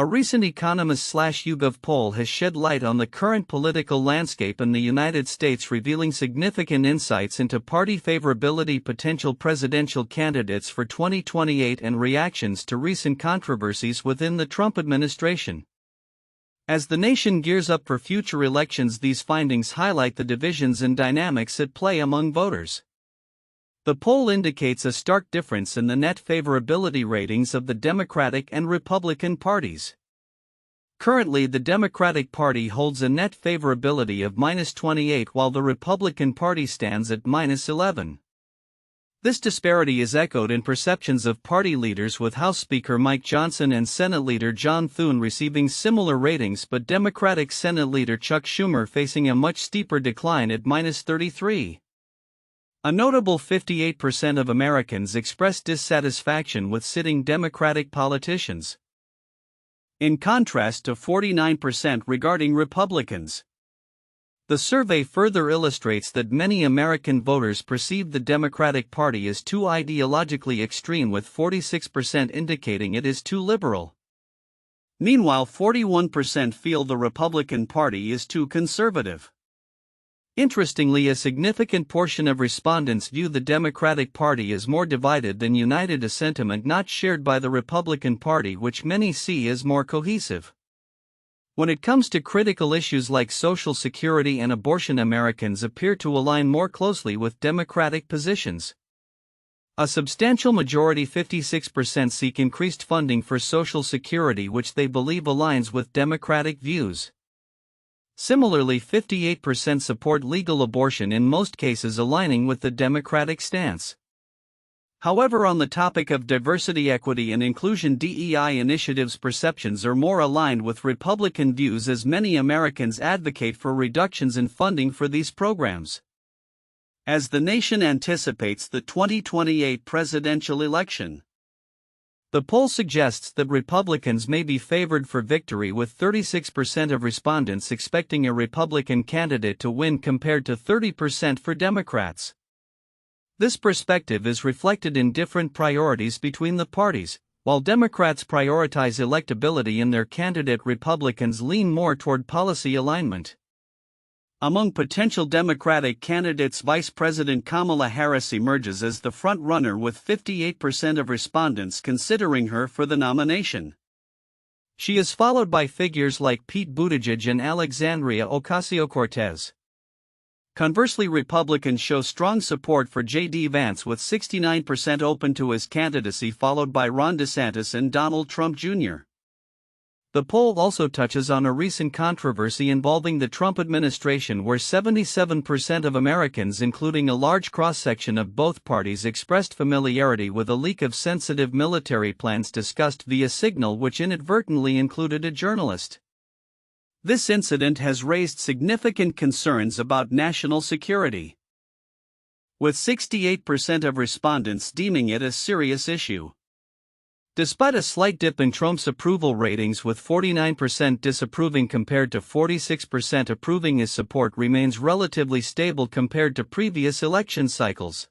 A recent Economist/YouGov poll has shed light on the current political landscape in the United States, revealing significant insights into party favorability, potential presidential candidates for 2028, and reactions to recent controversies within the Trump administration. As the nation gears up for future elections, these findings highlight the divisions and dynamics at play among voters. The poll indicates a stark difference in the net favorability ratings of the Democratic and Republican parties. Currently, the Democratic Party holds a net favorability of -28, while the Republican Party stands at -11. This disparity is echoed in perceptions of party leaders, with House Speaker Mike Johnson and Senate Leader John Thune receiving similar ratings, but Democratic Senate Leader Chuck Schumer facing a much steeper decline at -33. A notable 58% of Americans expressed dissatisfaction with sitting Democratic politicians, in contrast to 49% regarding Republicans. The survey further illustrates that many American voters perceive the Democratic Party as too ideologically extreme, with 46% indicating it is too liberal. Meanwhile, 41% feel the Republican Party is too conservative. Interestingly, a significant portion of respondents view the Democratic Party as more divided than united, a sentiment not shared by the Republican Party, which many see as more cohesive. When it comes to critical issues like Social Security and abortion, Americans appear to align more closely with Democratic positions. A substantial majority, 56%, seek increased funding for Social Security, which they believe aligns with Democratic views. Similarly, 58% support legal abortion, in most cases aligning with the Democratic stance. However, on the topic of diversity, equity, and inclusion, DEI initiatives, perceptions are more aligned with Republican views, as many Americans advocate for reductions in funding for these programs. As the nation anticipates the 2028 presidential election, the poll suggests that Republicans may be favored for victory, with 36% of respondents expecting a Republican candidate to win compared to 30% for Democrats. This perspective is reflected in different priorities between the parties. While Democrats prioritize electability in their candidate, Republicans lean more toward policy alignment. Among potential Democratic candidates, Vice President Kamala Harris emerges as the front-runner, with 58% of respondents considering her for the nomination. She is followed by figures like Pete Buttigieg and Alexandria Ocasio-Cortez. Conversely, Republicans show strong support for JD Vance, with 69% open to his candidacy, followed by Ron DeSantis and Donald Trump Jr. The poll also touches on a recent controversy involving the Trump administration, where 77% of Americans, including a large cross-section of both parties, expressed familiarity with a leak of sensitive military plans discussed via Signal, which inadvertently included a journalist. This incident has raised significant concerns about national security, with 68% of respondents deeming it a serious issue. Despite a slight dip in Trump's approval ratings, with 49% disapproving compared to 46% approving, his support remains relatively stable compared to previous election cycles.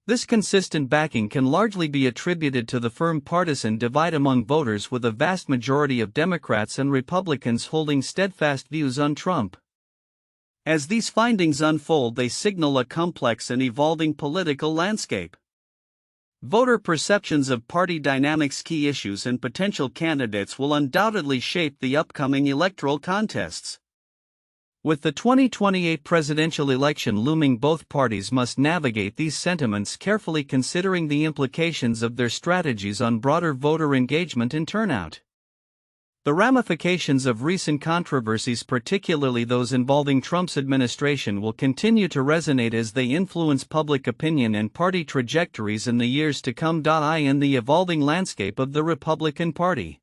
This consistent backing can largely be attributed to the firm partisan divide among voters, with a vast majority of Democrats and Republicans holding steadfast views on Trump. As these findings unfold, they signal a complex and evolving political landscape. Voter perceptions of party dynamics, key issues, and potential candidates will undoubtedly shape the upcoming electoral contests. With the 2028 presidential election looming, both parties must navigate these sentiments carefully, considering the implications of their strategies on broader voter engagement and turnout. The ramifications of recent controversies, particularly those involving Trump's administration, will continue to resonate as they influence public opinion and party trajectories in the years to come. In the evolving landscape of the Republican Party,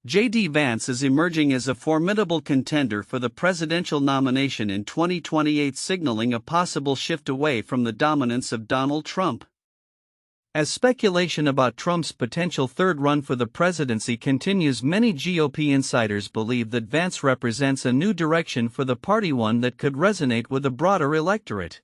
JD Vance is emerging as a formidable contender for the presidential nomination in 2028, signaling a possible shift away from the dominance of Donald Trump. As speculation about Trump's potential third run for the presidency continues, many GOP insiders believe that Vance represents a new direction for the party, one that could resonate with a broader electorate.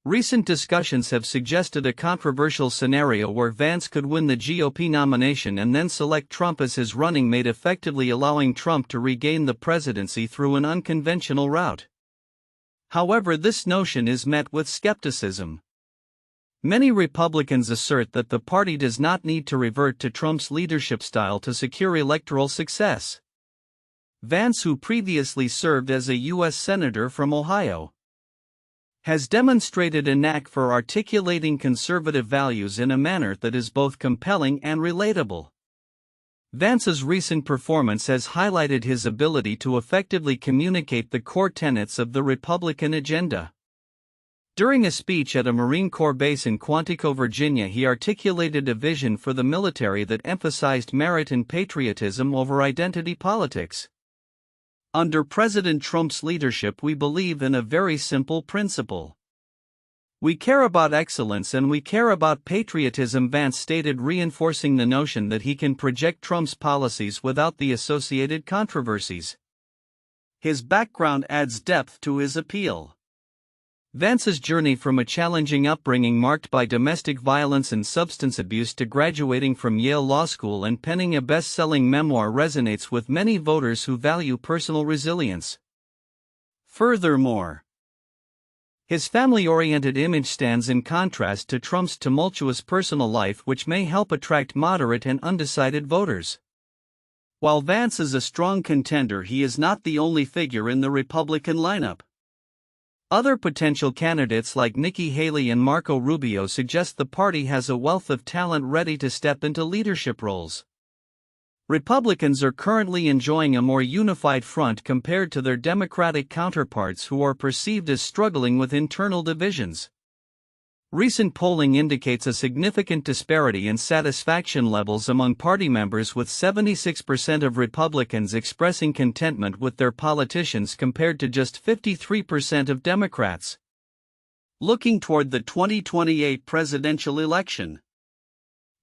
Recent discussions have suggested a controversial scenario where Vance could win the GOP nomination and then select Trump as his running mate, effectively allowing Trump to regain the presidency through an unconventional route. However, this notion is met with skepticism. Many Republicans assert that the party does not need to revert to Trump's leadership style to secure electoral success. Vance, who previously served as a U.S. Senator from Ohio, has demonstrated a knack for articulating conservative values in a manner that is both compelling and relatable. Vance's recent performance has highlighted his ability to effectively communicate the core tenets of the Republican agenda. During a speech at a Marine Corps base in Quantico, Virginia, he articulated a vision for the military that emphasized merit and patriotism over identity politics. Under President Trump's leadership, we believe in a very simple principle. We care about excellence and we care about patriotism, Vance stated, reinforcing the notion that he can project Trump's policies without the associated controversies. His background adds depth to his appeal. Vance's journey from a challenging upbringing marked by domestic violence and substance abuse to graduating from Yale Law School and penning a best-selling memoir resonates with many voters who value personal resilience. Furthermore, his family-oriented image stands in contrast to Trump's tumultuous personal life, which may help attract moderate and undecided voters. While Vance is a strong contender, he is not the only figure in the Republican lineup. Other potential candidates like Nikki Haley and Marco Rubio suggest the party has a wealth of talent ready to step into leadership roles. Republicans are currently enjoying a more unified front compared to their Democratic counterparts, who are perceived as struggling with internal divisions. Recent polling indicates a significant disparity in satisfaction levels among party members, with 76% of Republicans expressing contentment with their politicians compared to just 53% of Democrats. Looking toward the 2028 presidential election,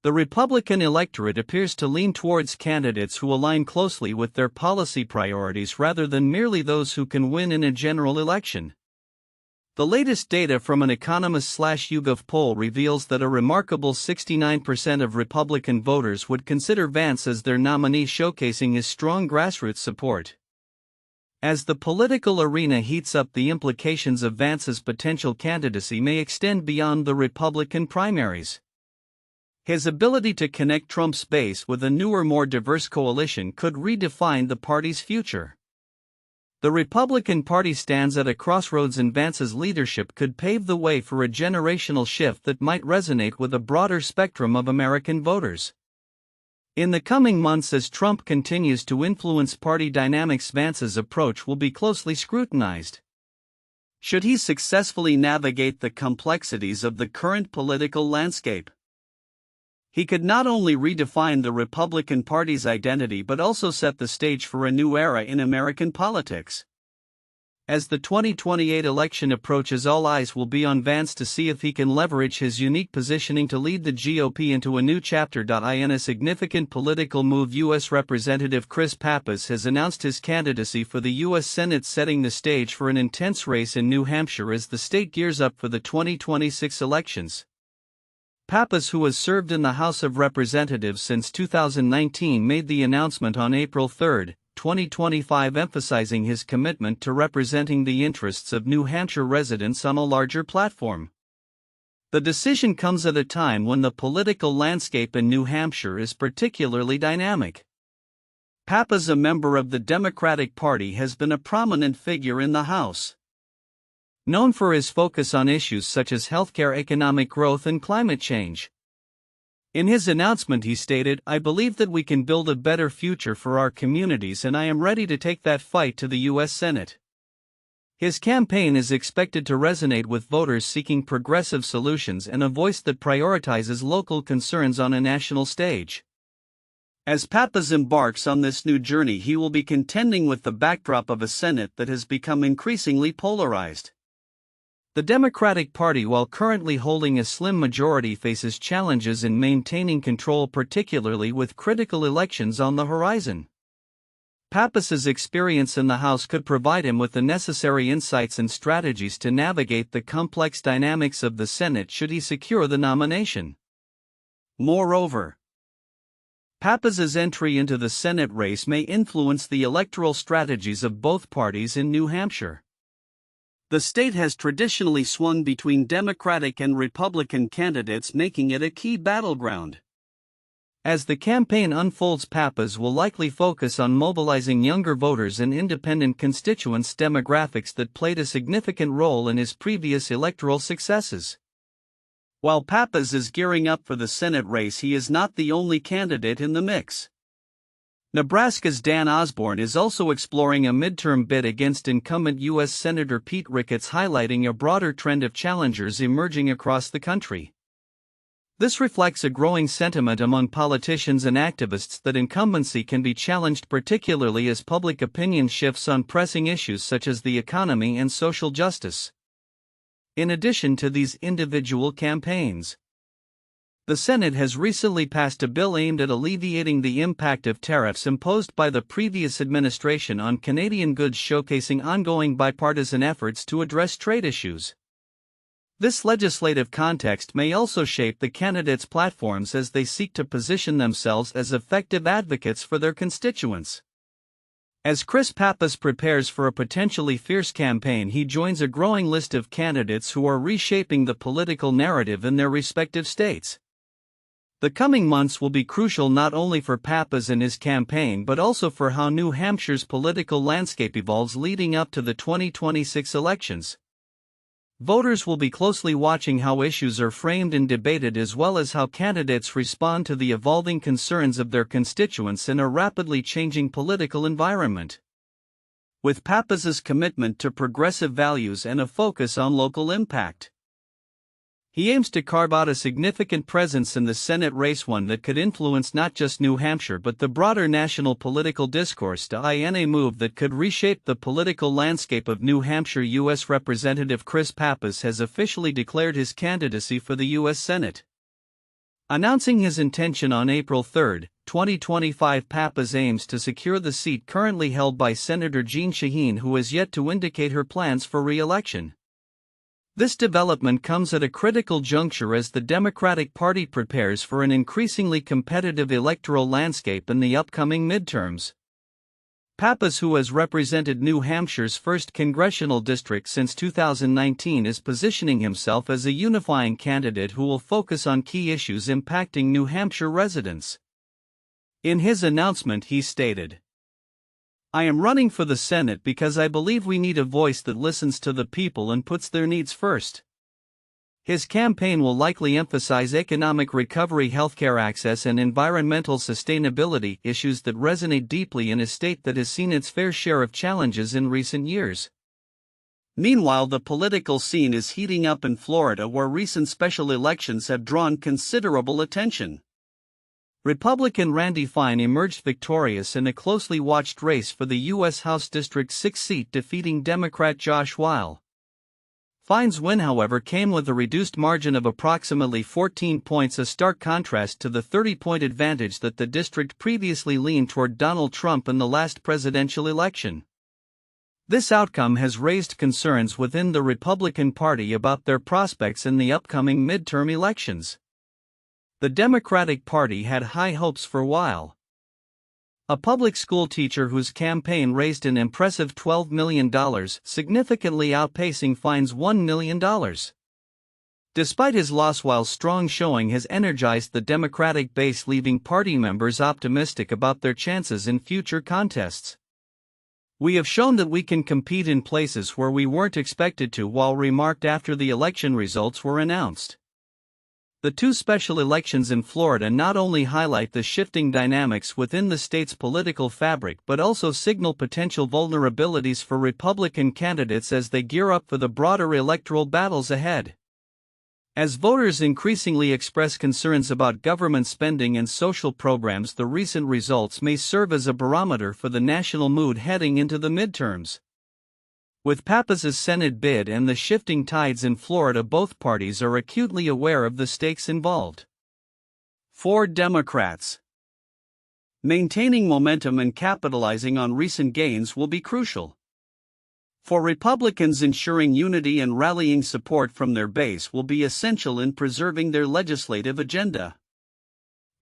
the Republican electorate appears to lean towards candidates who align closely with their policy priorities rather than merely those who can win in a general election. The latest data from an Economist/YouGov poll reveals that a remarkable 69% of Republican voters would consider Vance as their nominee, showcasing his strong grassroots support. As the political arena heats up, the implications of Vance's potential candidacy may extend beyond the Republican primaries. His ability to connect Trump's base with a newer, more diverse coalition could redefine the party's future. The Republican Party stands at a crossroads, and Vance's leadership could pave the way for a generational shift that might resonate with a broader spectrum of American voters. In the coming months, as Trump continues to influence party dynamics, Vance's approach will be closely scrutinized. Should he successfully navigate the complexities of the current political landscape, he could not only redefine the Republican Party's identity but also set the stage for a new era in American politics. As the 2028 election approaches, all eyes will be on Vance to see if he can leverage his unique positioning to lead the GOP into a new chapter. In a significant political move, U.S. Representative Chris Pappas has announced his candidacy for the U.S. Senate, setting the stage for an intense race in New Hampshire as the state gears up for the 2026 elections. Pappas, who has served in the House of Representatives since 2019, made the announcement on April 3, 2025, emphasizing his commitment to representing the interests of New Hampshire residents on a larger platform. The decision comes at a time when the political landscape in New Hampshire is particularly dynamic. Pappas, a member of the Democratic Party, has been a prominent figure in the House. Known for his focus on issues such as healthcare, economic growth, and climate change. In his announcement, he stated, "I believe that we can build a better future for our communities, and I am ready to take that fight to the U.S. Senate." His campaign is expected to resonate with voters seeking progressive solutions and a voice that prioritizes local concerns on a national stage. As Pappas embarks on this new journey, he will be contending with the backdrop of a Senate that has become increasingly polarized. The Democratic Party, while currently holding a slim majority, faces challenges in maintaining control, particularly with critical elections on the horizon. Pappas's experience in the House could provide him with the necessary insights and strategies to navigate the complex dynamics of the Senate should he secure the nomination. Moreover, Pappas's entry into the Senate race may influence the electoral strategies of both parties in New Hampshire. The state has traditionally swung between Democratic and Republican candidates, making it a key battleground. As the campaign unfolds, Pappas will likely focus on mobilizing younger voters and independent constituents, demographics that played a significant role in his previous electoral successes. While Pappas is gearing up for the Senate race, he is not the only candidate in the mix. Nebraska's Dan Osborne is also exploring a midterm bid against incumbent U.S. Senator Pete Ricketts, highlighting a broader trend of challengers emerging across the country. This reflects a growing sentiment among politicians and activists that incumbency can be challenged, particularly as public opinion shifts on pressing issues such as the economy and social justice. In addition to these individual campaigns, the Senate has recently passed a bill aimed at alleviating the impact of tariffs imposed by the previous administration on Canadian goods, showcasing ongoing bipartisan efforts to address trade issues. This legislative context may also shape the candidates' platforms as they seek to position themselves as effective advocates for their constituents. As Chris Pappas prepares for a potentially fierce campaign, he joins a growing list of candidates who are reshaping the political narrative in their respective states. The coming months will be crucial not only for Pappas and his campaign but also for how New Hampshire's political landscape evolves leading up to the 2026 elections. Voters will be closely watching how issues are framed and debated, as well as how candidates respond to the evolving concerns of their constituents in a rapidly changing political environment. With Pappas's commitment to progressive values and a focus on local impact, he aims to carve out a significant presence in the Senate race, one that could influence not just New Hampshire but the broader national political discourse, in a move that could reshape the political landscape of New Hampshire. U.S. Representative Chris Pappas has officially declared his candidacy for the U.S. Senate. Announcing his intention on April 3, 2025, Pappas aims to secure the seat currently held by Senator Jeanne Shaheen, who has yet to indicate her plans for re-election. This development comes at a critical juncture as the Democratic Party prepares for an increasingly competitive electoral landscape in the upcoming midterms. Pappas, who has represented New Hampshire's 1st congressional district since 2019, is positioning himself as a unifying candidate who will focus on key issues impacting New Hampshire residents. In his announcement, he stated, "I am running for the Senate because I believe we need a voice that listens to the people and puts their needs first." His campaign will likely emphasize economic recovery, healthcare access, and environmental sustainability, issues that resonate deeply in a state that has seen its fair share of challenges in recent years. Meanwhile, the political scene is heating up in Florida, where recent special elections have drawn considerable attention. Republican Randy Fine emerged victorious in a closely watched race for the U.S. House District 6 seat, defeating Democrat Josh Weil. Fine's win, however, came with a reduced margin of approximately 14 points, a stark contrast to the 30-point advantage that the district previously leaned toward Donald Trump in the last presidential election. This outcome has raised concerns within the Republican Party about their prospects in the upcoming midterm elections. The Democratic Party had high hopes for Weil, a public school teacher whose campaign raised an impressive $12 million, significantly outpacing Fine's $1 million. Despite his loss, Weil's strong showing has energized the Democratic base, leaving party members optimistic about their chances in future contests. "We have shown that we can compete in places where we weren't expected to," Weil remarked after the election results were announced. The two special elections in Florida not only highlight the shifting dynamics within the state's political fabric but also signal potential vulnerabilities for Republican candidates as they gear up for the broader electoral battles ahead. As voters increasingly express concerns about government spending and social programs, the recent results may serve as a barometer for the national mood heading into the midterms. With Pappas's Senate bid and the shifting tides in Florida, both parties are acutely aware of the stakes involved. For Democrats, Maintaining momentum and capitalizing on recent gains will be crucial. For Republicans, ensuring unity and rallying support from their base will be essential in preserving their legislative agenda.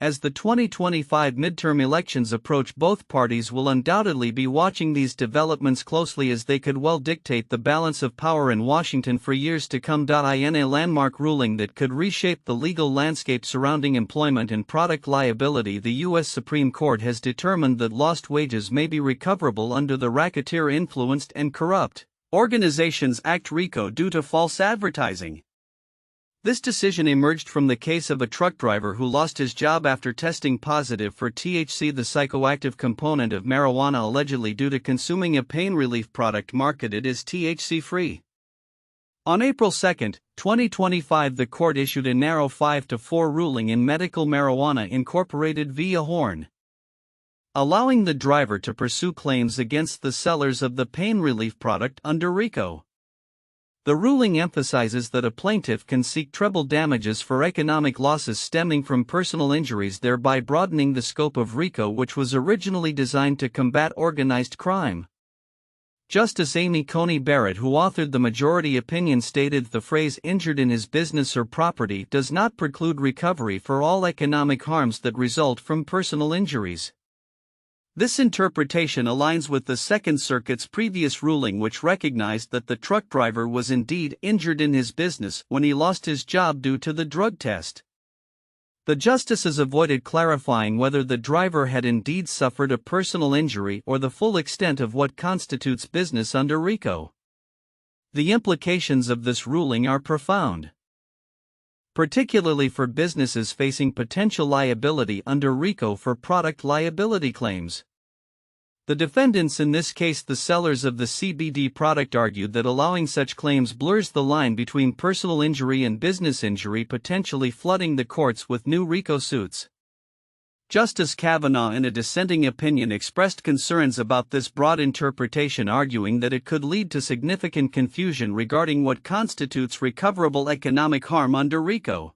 As the 2025 midterm elections approach, both parties will undoubtedly be watching these developments closely, as they could well dictate the balance of power in Washington for years to come. In a landmark ruling that could reshape the legal landscape surrounding employment and product liability, the U.S. Supreme Court has determined that lost wages may be recoverable under the Racketeer Influenced and Corrupt Organizations Act (RICO) due to false advertising. This decision emerged from the case of a truck driver who lost his job after testing positive for THC, the psychoactive component of marijuana, allegedly due to consuming a pain relief product marketed as THC-free. On April 2, 2025, the court issued a narrow 5-4 ruling in Medical Marijuana Incorporated v. Horn, allowing the driver to pursue claims against the sellers of the pain relief product under RICO. The ruling emphasizes that a plaintiff can seek treble damages for economic losses stemming from personal injuries, thereby broadening the scope of RICO, which was originally designed to combat organized crime. Justice Amy Coney Barrett, who authored the majority opinion, stated the phrase "injured in his business or property" does not preclude recovery for all economic harms that result from personal injuries. This interpretation aligns with the Second Circuit's previous ruling, which recognized that the truck driver was indeed injured in his business when he lost his job due to the drug test. The justices avoided clarifying whether the driver had indeed suffered a personal injury or the full extent of what constitutes business under RICO. The implications of this ruling are profound, particularly for businesses facing potential liability under RICO for product liability claims. The defendants, in this case the sellers of the CBD product, argued that allowing such claims blurs the line between personal injury and business injury, potentially flooding the courts with new RICO suits. Justice Kavanaugh, in a dissenting opinion, expressed concerns about this broad interpretation, arguing that it could lead to significant confusion regarding what constitutes recoverable economic harm under RICO.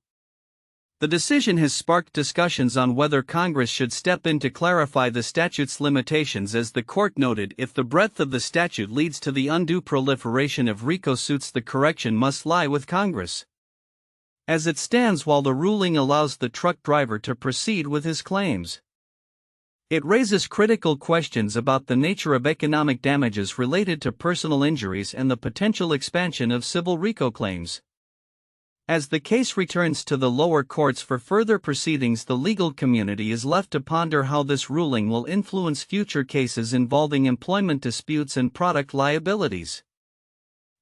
The decision has sparked discussions on whether Congress should step in to clarify the statute's limitations, as the court noted if the breadth of the statute leads to the undue proliferation of RICO suits, the correction must lie with Congress. As it stands, while the ruling allows the truck driver to proceed with his claims, it raises critical questions about the nature of economic damages related to personal injuries and the potential expansion of civil RICO claims. As the case returns to the lower courts for further proceedings, the legal community is left to ponder how this ruling will influence future cases involving employment disputes and product liabilities.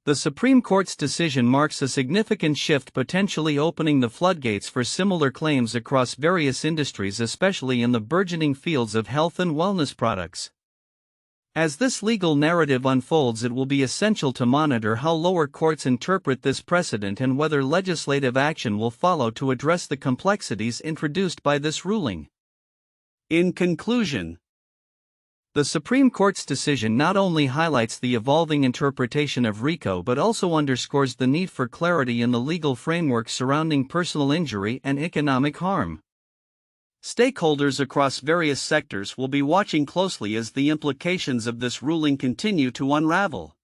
The Supreme Court's decision marks a significant shift, potentially opening the floodgates for similar claims across various industries, especially in the burgeoning fields of health and wellness products. As this legal narrative unfolds, it will be essential to monitor how lower courts interpret this precedent and whether legislative action will follow to address the complexities introduced by this ruling. In conclusion, the Supreme Court's decision not only highlights the evolving interpretation of RICO but also underscores the need for clarity in the legal framework surrounding personal injury and economic harm. Stakeholders across various sectors will be watching closely as the implications of this ruling continue to unravel.